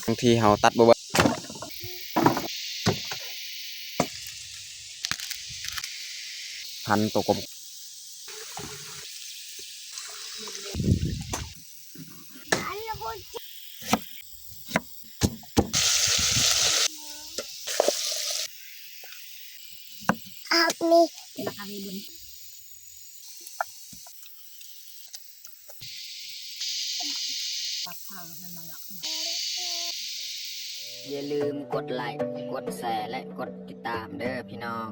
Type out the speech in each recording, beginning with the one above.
บางทีเฮาตัดบ่เบิดพันตัวกลมนี่ราคามีบุญปักทางให้มาหลักอย่าลืมกดไลค์กดแชร์และกดติดตามเด้อพี่น้อง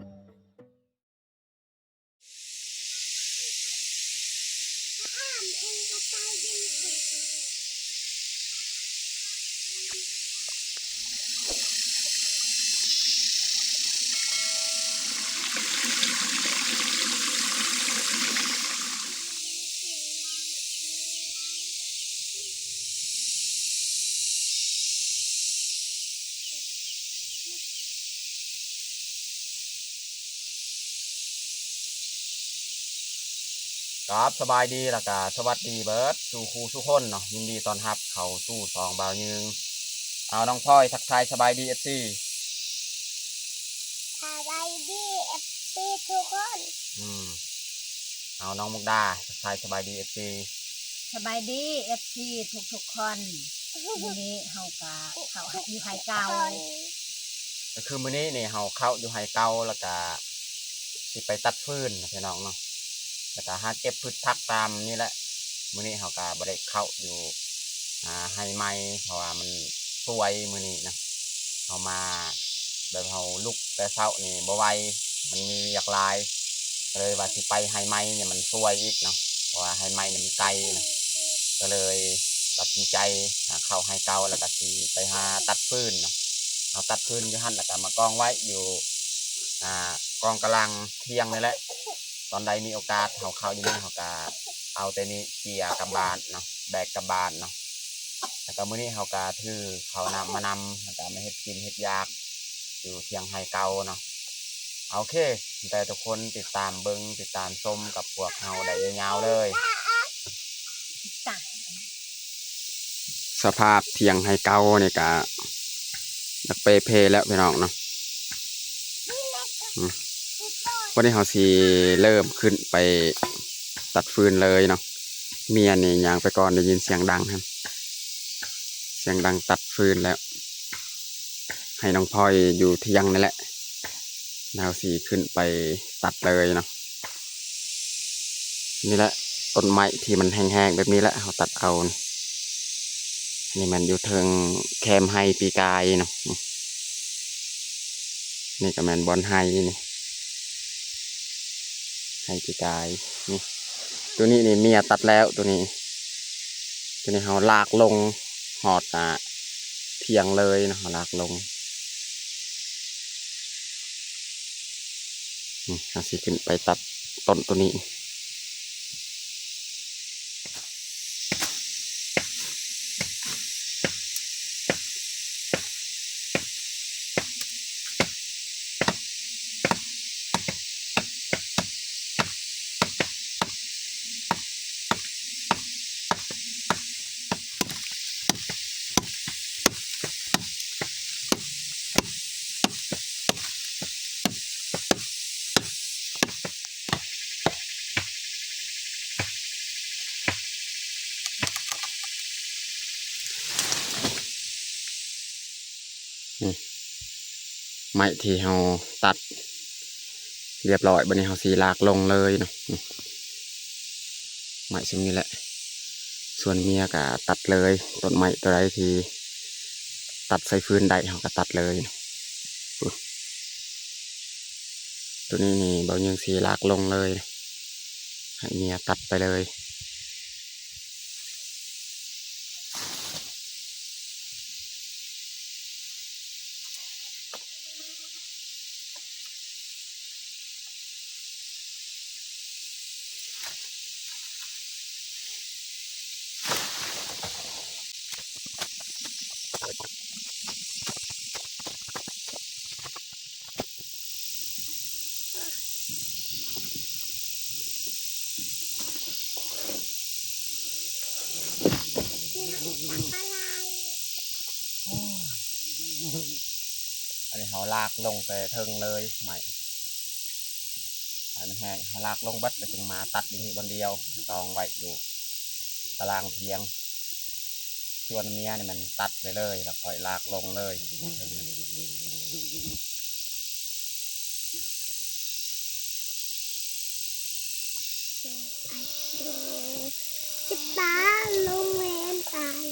ครับสบายดีแล้วก็สวัสดีเบิร์ดสู่ครูสู่คนเนาะยินดีต้อนรับเข้าสู่สองบ่าวยืงเอาน้องพลอยทักทายสบายดีFCสบายดีเอฟซีทุกคน เอาน้องมุกดาทักทายสบายดีFC สบายดีFC ทุกคนวันนี้เฮากะเขาอยู่ไฮเก่า ก็คือมื้อนี้นี่เฮาเข้าอยู่ไฮเก่าแล้วก็สิไปตัดฟืนนะพี่น้องเนาะแล้วก็หาเก็บพืชผักตามนี่แหละมื้อนี้เฮาก็บ่ได้เข้าอยู่ไฮไม้เพราะว่ามันสวยมื้อนี้นะเฮามาแบบเฮาลุกแต่เช้านี่บ่ไหวมันมีอยากลายก็เลยว่าสิไปไฮไม้เนี่ยมันสวยอีกเนาะเพราะว่าไฮไม้เนี่ยมันไกลนะก็เลยตัดสินใจเข้าไฮเก่าแล้วก็สิไปหาตัดฟืนเนาะเอาตัดฟืนอยู่หั่นแล้วก็มากองไว้อยู่กองกำลังเที่ยงนี่แหละตอนใดมีโอกาสเฮาเข้าอยู่นี่เฮาก็เอาแต่นี้เกี่ยกลับบ้านเนาะแบกกลับบ้านเนาะแล้วก็มื้อนี้เฮาก็ถือเขาวนำมานำแล้วก็มาเฮ็ดกินเฮ็ดยากอยู่เที่ยงไฮเก่าเนาะโอเคแต่ทุกคนติดตามเบิ่งติดตามชมกับพวกเฮาได้ยาวๆเลยจ้ะสภาพเที่ยงไฮเก่านี่ก็นักเปเพแล้วพี่น้องเนาะวันนี้เขาสิเริ่มขึ้นไปตัดฟืนเลยเนาะเมียนี่ยางไปก่อนได้ยินเสียงดังครับเสียงดังตัดฟืนแล้วให้น้องพลอยอยู่เที่ยงนั่นแหละเราสิขึ้นไปตัดเลยเนาะนี่แหละต้นไม้ที่มันแห้งๆแบบนี้แหละเขาตัดเอานี่มันอยู่เทิงแคมไฮปีกายเนาะนี่ก็แมนบอลไฮนี่ไฮปีกายนี่ตัวนี้นี่เมียตัดแล้วตัวนี้เขาลากลงหอดเทียงเลยนะลากลงเอาสิขึ้นไปตัดต้นตัวนี้ไม้ที่เราตัดเรียบร้อยบัดนี้เราสีลากลงเลยเนาะไม้ซึ่งนี้แหละส่วนเมียก็ตัดเลยต้นไม้ตัวใดที่ตัดใส่ฟืนได้เราก็ตัดเลยตัวนี้นี่เบายังสีลากลงเลยให้เมียตัดไปเลย เขาลากลงไปเทิงเลยใหม่มันแห้งเขาลากลงเบัดแล้วจึงมาตัดอยู่นี่บนเดียวตองไว้อยู่ตารางเพียงส่วนเมียนี่มันตัดไปเลยแล้วค่อยลากลงเลยจิตตาลงเวนตาย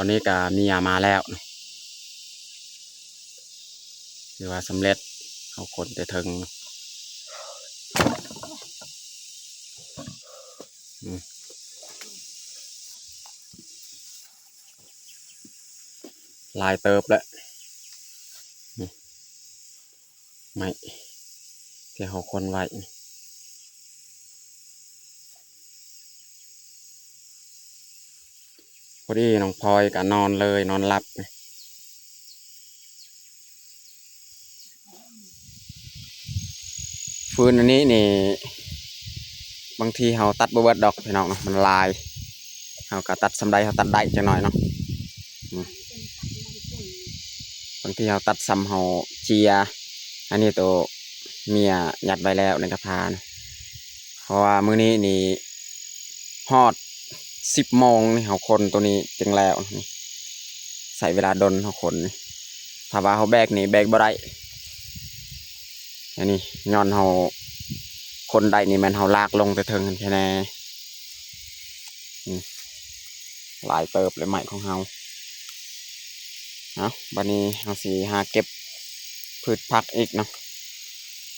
ตอนนี้ก็เมียมาแล้วหรือว่าสำเร็จเอาคนไปถึงลายเติบแล้วไม่เสียเอาคนไว้พอดีน้องพลอยก็นอนเลยนอนหลับฟืนอันนี้นี่บางทีเราตัดบ่เบิดดอกพี่น้องเนาะมันลายเราก็ตัดสำใดเราตัดได้จังหน่อยเนาะบางทีเราตัดซ้ำเราเจียอันนี้ตัวเมียยัดไว้แล้วในกระพานะเพราะว่ามื้อนี้นี่ฮอด10 โมงนี่เขาคนตัวนี้จึงแล้วนี่ใส่เวลาดนเขาคนนี่ถ้าว่าเขาแบกนี่แบกบ่ได้อันนี้ย้อนเขาคนได้นี่มันเขาลากลงแต่เทิงแค่แน่หลายเติบเลยใหม่ของเขาเอาบัดนี้เขาสีหาเก็บพืชผักอีกเนาะ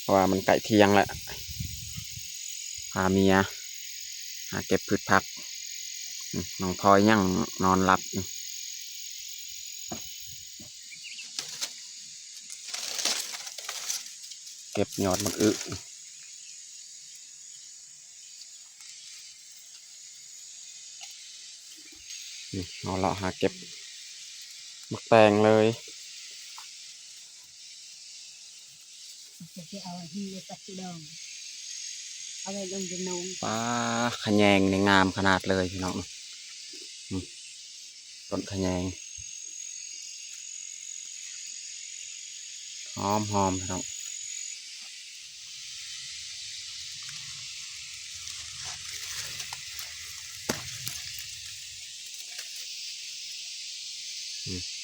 เพราะว่ามันใกล้เที่ยงแล้วพาเมียหาเก็บพืชผักน้องพลอยยังนอนหลับเก็บยอดมะอึเอาเลาะหาเก็บมะแตงเลย จะเอาที่ปัจจุบันเอาไปลงจะนง ปลาขะแยงในงามขนาดเลยพี่น้องต้นขะแยงหอมหอมพี่น้อง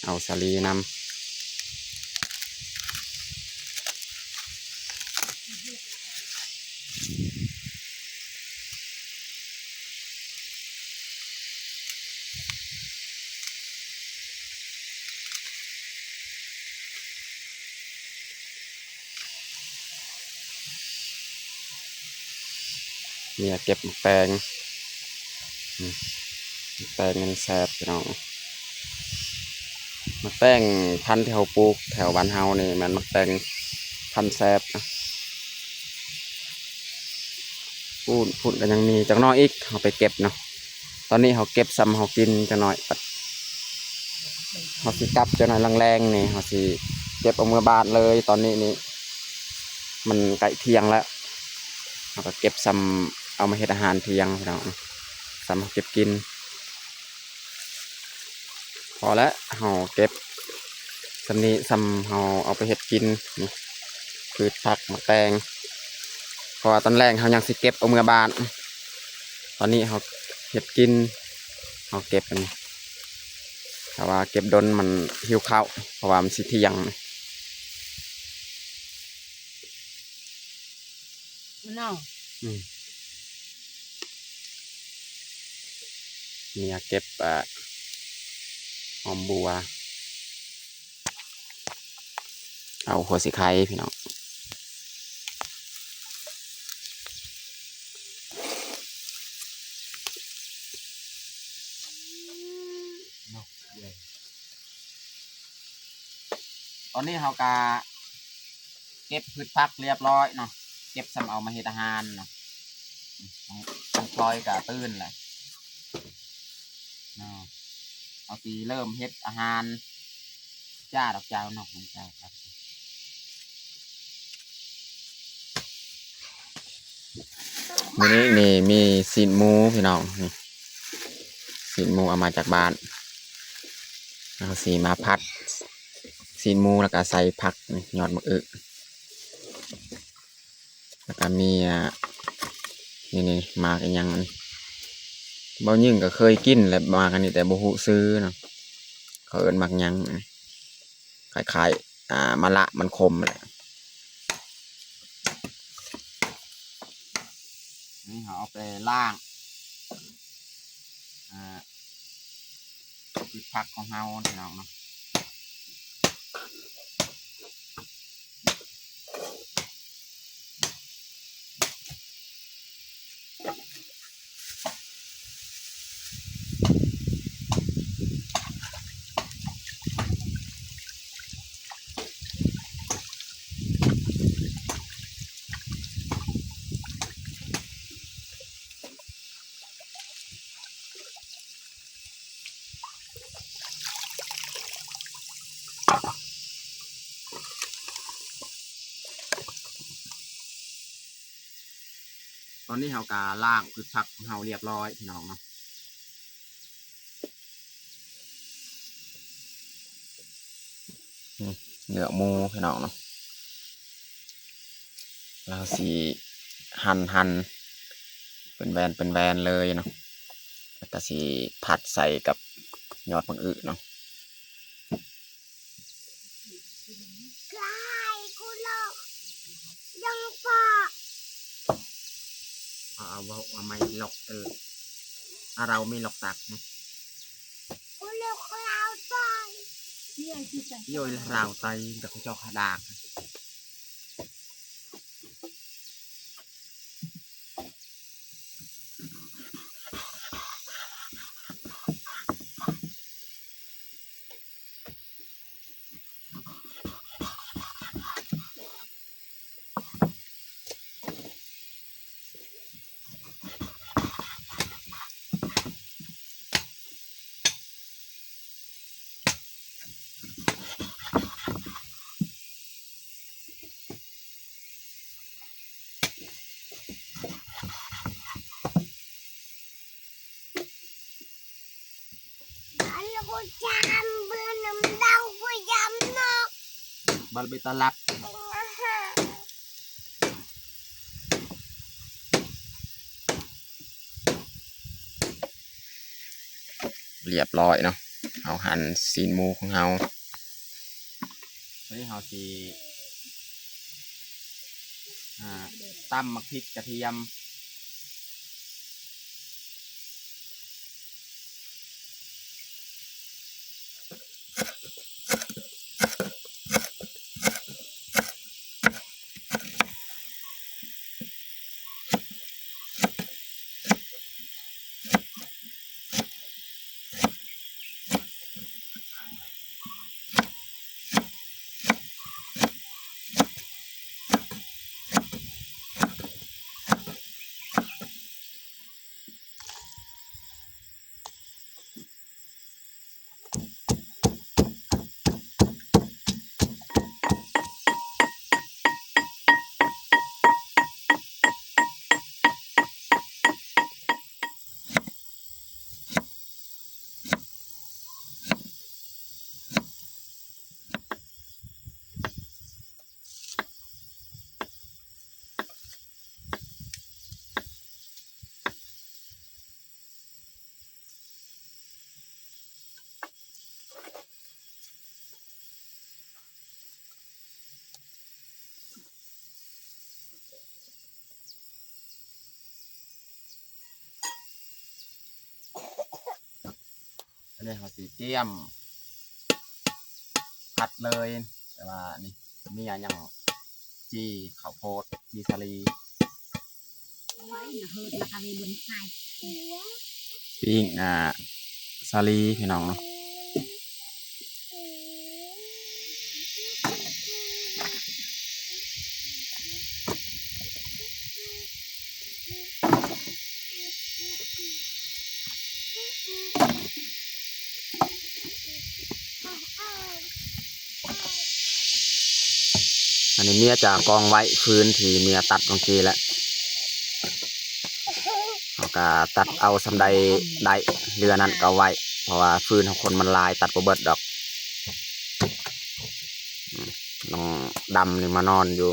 เอาสาลีนำเนี่ยเก็บมะแตงมะแตงมันแซ่บพี่น้องมะแตงพันธุ์ที่เขาปลูกแถวบ้านเฮานี่มันมะแตงพันธุ์แซ่บนะพูดกันยังมีจักหน้อยอีกเขาไปเก็บเนาะตอนนี้เขาเก็บซ้ำเขากินจักหน่อยเขาสิกลับจักหน่อยแรงๆนี่เขาสิเก็บเอาเมื่อบานเลยตอนนี้นี่มันใกล้เที่ยงแล้วเราก็เก็บซ้ำเอามาเฮ็ดอาหารเที่ยงพี่น้องซ้ำเก็บกินพอแล้วเราเก็บสำนี้ซ้ำเราเอาไปเฮ็ดกินนี่พืชผักมะแตงเพราะว่าตอนแรกเขายังสิเก็บเอาเมื่อบานตอนนี้เขาเฮ็ดกินเขาเก็บกันแต่ว่าเก็บดนมันหิวข้าวเพราะว่ามันสิเที่ยง เนาะ เนี่ยเก็บหอมบัวเอาหัวสีไข่พี่น้อง อนนี้เราก็เก็บพืชผักเรียบร้อยเนาะเก็บสำเอามาเฮ็ดอาหารเนาะต้องพลอยกับตื่นแหละเนาะเอาตีเริ่มเฮ็ดอาหารจ้าดอกเจ้าเนาะของเจ้าครับมื้อนี้นี่มีซีนหมูพี่น้องนี่ซีนหมูเอามาจากบ้านเอาสีมาพัดซีนหมูแล้วก็ใส่ผักยอดมะอึแล้วก็มีนี่มากอีกอย่างนี้บ่ยิ่งก็เคยกินแหละมากอันนี้แต่บ่ฮู้ซื้อเนาะเขาเอิ้นมักหยังคล้ายๆมะละมันคมแหละนี่เขาเอาไปล่างพืชผักของเฮาพี่น้องเนาะตอนนี้เฮากาล่างพืชผักของเฮาเรียบร้อยพี่น้องเนาะเนื้อหมูพี่น้องเนาะเราสีหั่นเป็นแบนเลยเนาะแล้วก็สีผัดใส่กับยอดมะอึเนาะ กายกูหลอกยังปะ เอาไม่หลอกเราไม่หลอกตักนะ กูหลอกเราไป โยยราวไตแต่เขาเจาะขาดากอันนี้กูจามเบื่อน้ำดาวกูยำนก บาลเบตาลัก อาหาร เรียบร้อยเนาะเอาหั่นซีนหมูของเฮาเฮ้ยเฮาสีตำมักพริกกระเทียมอันนี้เฮาสีเกียมผัดเลยแต่ว่านี่มีอย่างจีข้าวโพดจีสาลี ไว้นะเฮิร์ดแล้วก็มีบนไข่ ปิ้งสาลีพี่น้องเนาะ นี้เมียจะกองไว้ฟืนที่เมียตัดบางทีแหละเขาก็ตัดเอาสำใดได้เรือนั้นก็ไว้เพราะว่าฟืนของคนมันลายตัดบ่เบิดดอกน้องดำนี่มานอนอยู่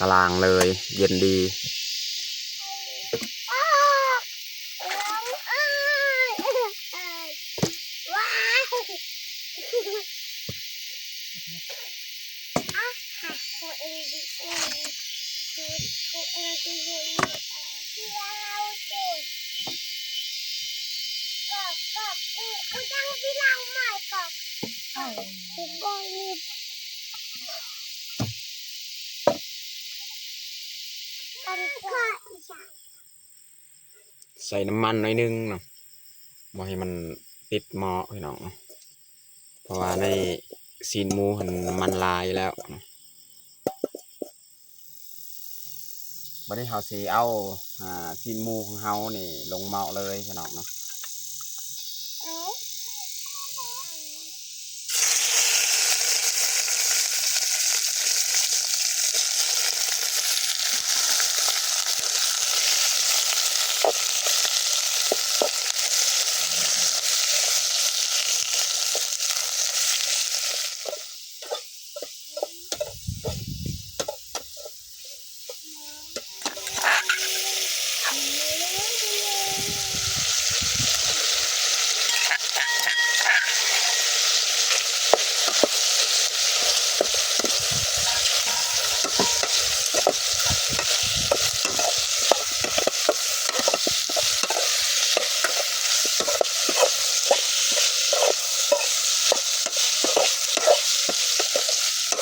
กลางเลยเย็นดีใส่น้ำมันหน่อยนึงเนาะบ่ให้มันติดหม้อพี่น้องเพราะว่าในซีนหมูมันลายแล้วบัดนี้เราสิเอาซีนหมูของเฮานี่ลงหม้อเลยพี่น้องเนาะ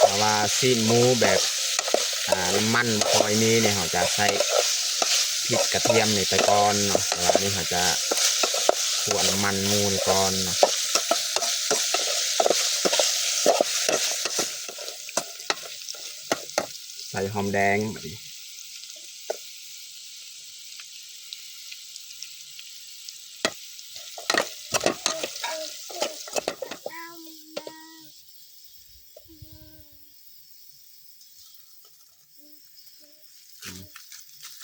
แต่ว่าซีนหมูแบบน้ำมันคอยนี้เนี่ยเราจะใส่พริกกระเทียมนี่ไปก่อนเนาะแต่ว่านี่เราจะคั่วน้ำมันหมูนี่ก่อนเนาะใส่หอมแดงแบบนี้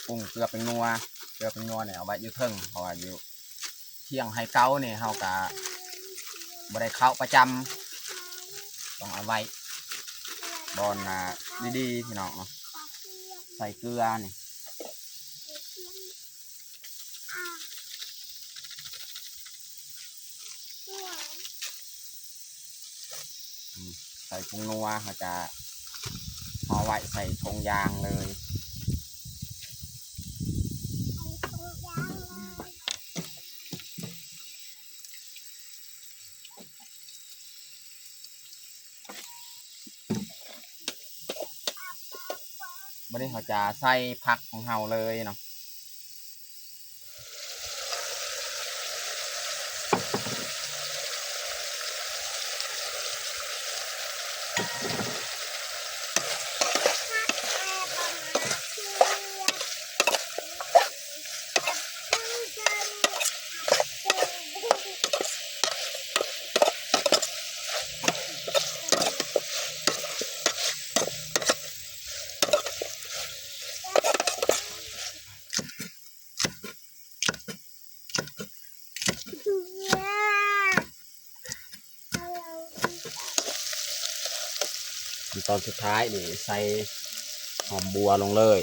ปรุงเกลือเป็นนัวเนี่ยเอาไว้อยู่เทิงเพราะว่าอยู่เที่ยงให้เก้าเนี่ยเราก็บ่ได้เข้าประจำต้องเอาไว้บอนดีๆพี่น้องเนาะใส่เกลือนี่ใส่ผงนัวเขาจะห่อไว้ใส่ธงยางเลยวันนี้เขาจะใส่ผักของเราเลยเนาะตอนสุดท้ายนี่ใส่หอมบัวลงเลย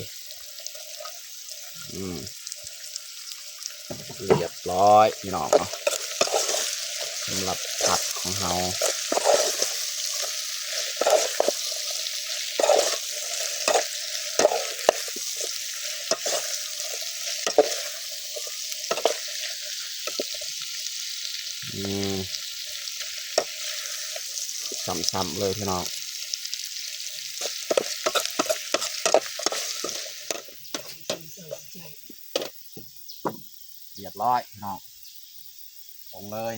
เรียบร้อยพี่น้องเนาะสำหรับผักของเราซ้ำๆเลยพี่น้องเรียบร้อยพี่น้องลงเลย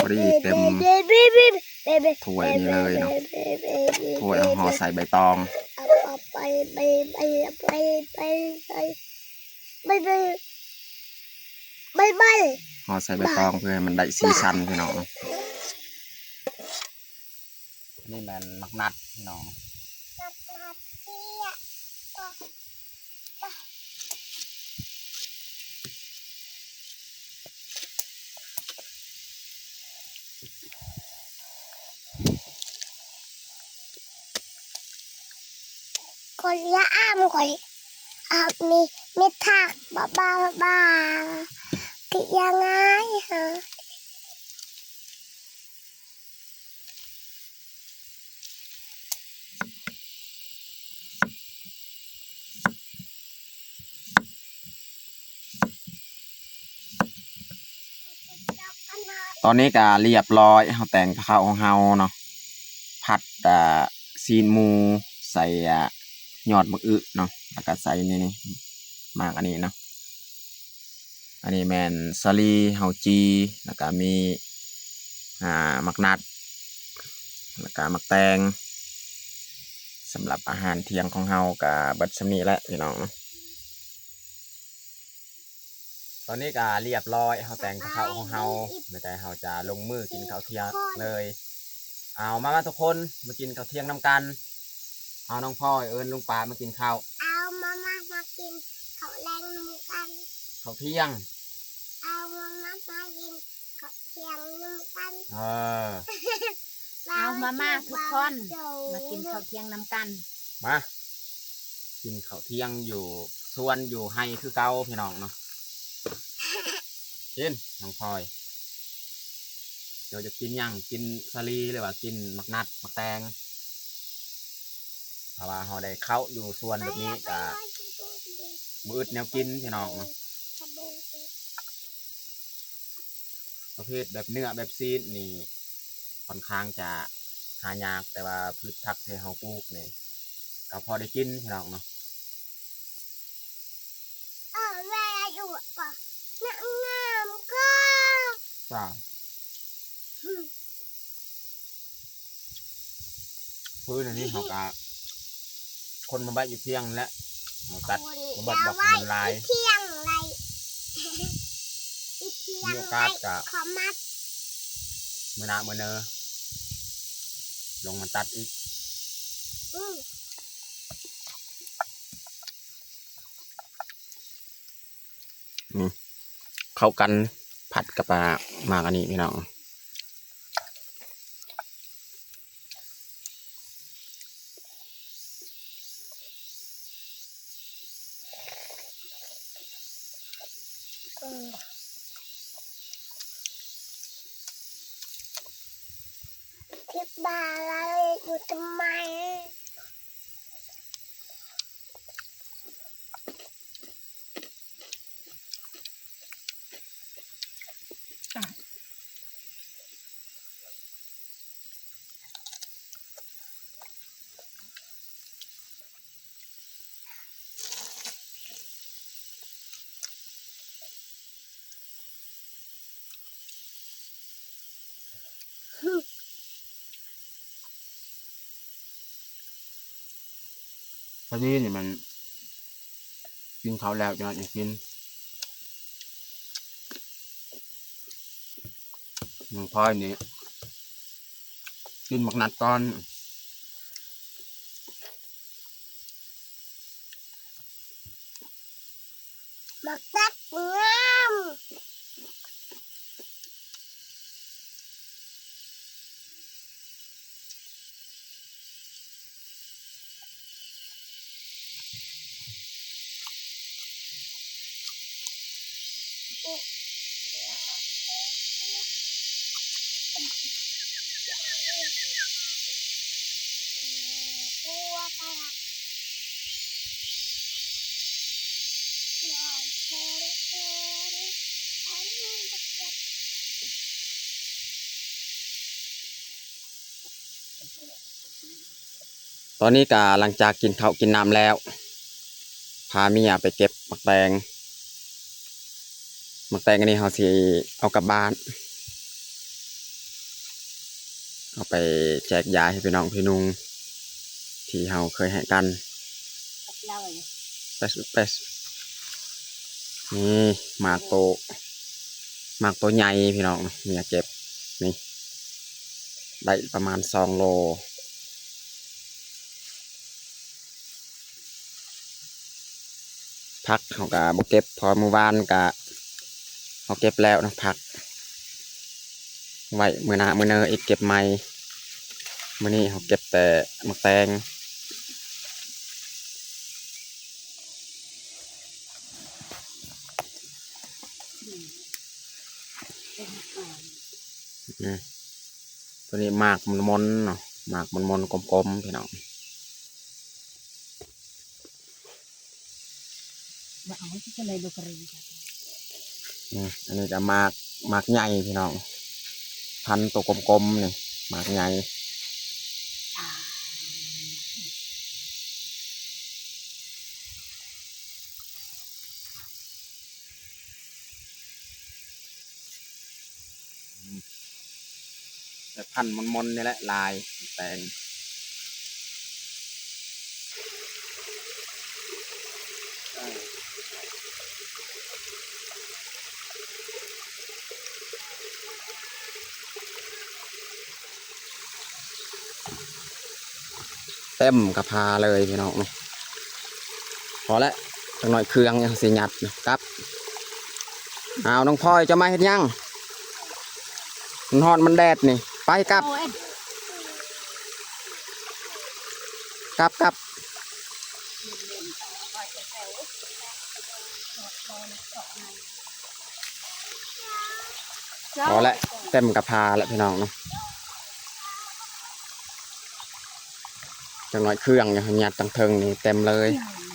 พอดีเต็มถ้วยนี่เลยเนาะถ้วยห่อใส่ใบตองห่อใส่ใบตองเพื่อให้มันได้สีสันพี่น้องนี่มันมักนัดพี่น้องคนเลี้ยอ้ามก่อนมีถักบ้าติยังไงฮะตอนนี้ก็เรียบร้อยเฮาแต่งข้าวของเฮาเนาะผัดซีนหมูใส่ยอดมะอึเนาะแล้วก็ใส่นี่มากอันนี้เนาะอันนี้แมนสาลีเฮาจีแล้วก็มีมักนัดแล้วก็มักแตงสำหรับอาหารเที่ยงของเฮากับเบิดสำนีแหละพี่น้องเนาะตอนนี้ก็เรียบร้อยเฮาแต่งข้าวของเฮาไม่แต่เฮาจะลงมือกินข้าวเที่ยงเลยเอามาทุกคนมากินข้าวเที่ยงนำกันเอาน้องพ่อเอิญลุงปามากินข้าวเอามากินเขาแรงนุ่มกัน ข้าวเที่ยงเอามากินเขาเที่ยงนุ่มกันเอามาทุกคนมากินข้าวเที่ยงนำกันมากินข้าวเที่ยงอยู่ส่วนอยู่ให้คือเก่าพี่น้องเนาะกินน้องพลอยเดี๋ยวจะกินยังกินสาลีหรือว่ากินมักนัดมักแตงเพราะว่าเราได้เข้าอยู่ส่วนแบบนี้กับมืดแนวกินพี่น้องเนาะประเภทแบบเนื้อแบบซีดนี่ค่อนข้างจะหายากแต่ว่าพืชผักที่เราปลูกนี่ก็พอได้กินพี่น้องเนาะแม่อยู่ป่ะงามก็ว้าพื้นอันนี้เขาก็คนมาบ้านอยู่เที่ยงและตัดมาบัดดอกมันลายเที่ยงไรมีโอกาสกับมือหนามือเนอลงมาตัดอีกเข้ากันผัดกับปลามากอันนี้พี่น้องที่บ้านเราอยู่ทำไมพอดีนี่มันกินเขาแล้วจะอยากกินน้องพลอยนี่กินหมักนัดก่อนมักตัดงามตอนนี้ก็หลังจากกินข้าวกินน้ำแล้วพาเมียไปเก็บมักแตงอันนี้เขาสิเอากลับบ้าน ไปแจกยาให้พี่น้องพี่นุงที่เฮาเคยให้กัน เล่าเลย เปสนี่หมากโตใหญ่พี่น้องเมียเก็บนี่ได้ประมาณ2 โลพักเขาก็บ่เก็บพอเมื่อวานก็เขาเก็บแล้วนะพักไว้มื้อหน้ามื้อเนออีกเก็บใหม่มื้อนี้เขาเก็บแต่มะแตงตัวนี้หมากมันมนเนาะหมากมันมนกลมๆพี่น้อง ว่าเอาที่จะเลยดูกระดิ่ง อันนี้จะหมากใหญ่พี่น้องพันตัวกลมๆนี่หมากใหญ่แต่พันมนๆนี่แหละลายแตงเต็มกระพาเลยพี่น้องนี่พอแล้วจังหน่อยเครื่องยังสีหยัดนะครับเอาน้องพลอยจะมาเห็นยังมันฮอนมันแดดนี่ไปกลับกลับพอแล้วเต็มกระพาแล้วพี่น้องเนาะจังหน่อยเครื่องยังหยัดจังเทิงนี่เต็มเลย อืม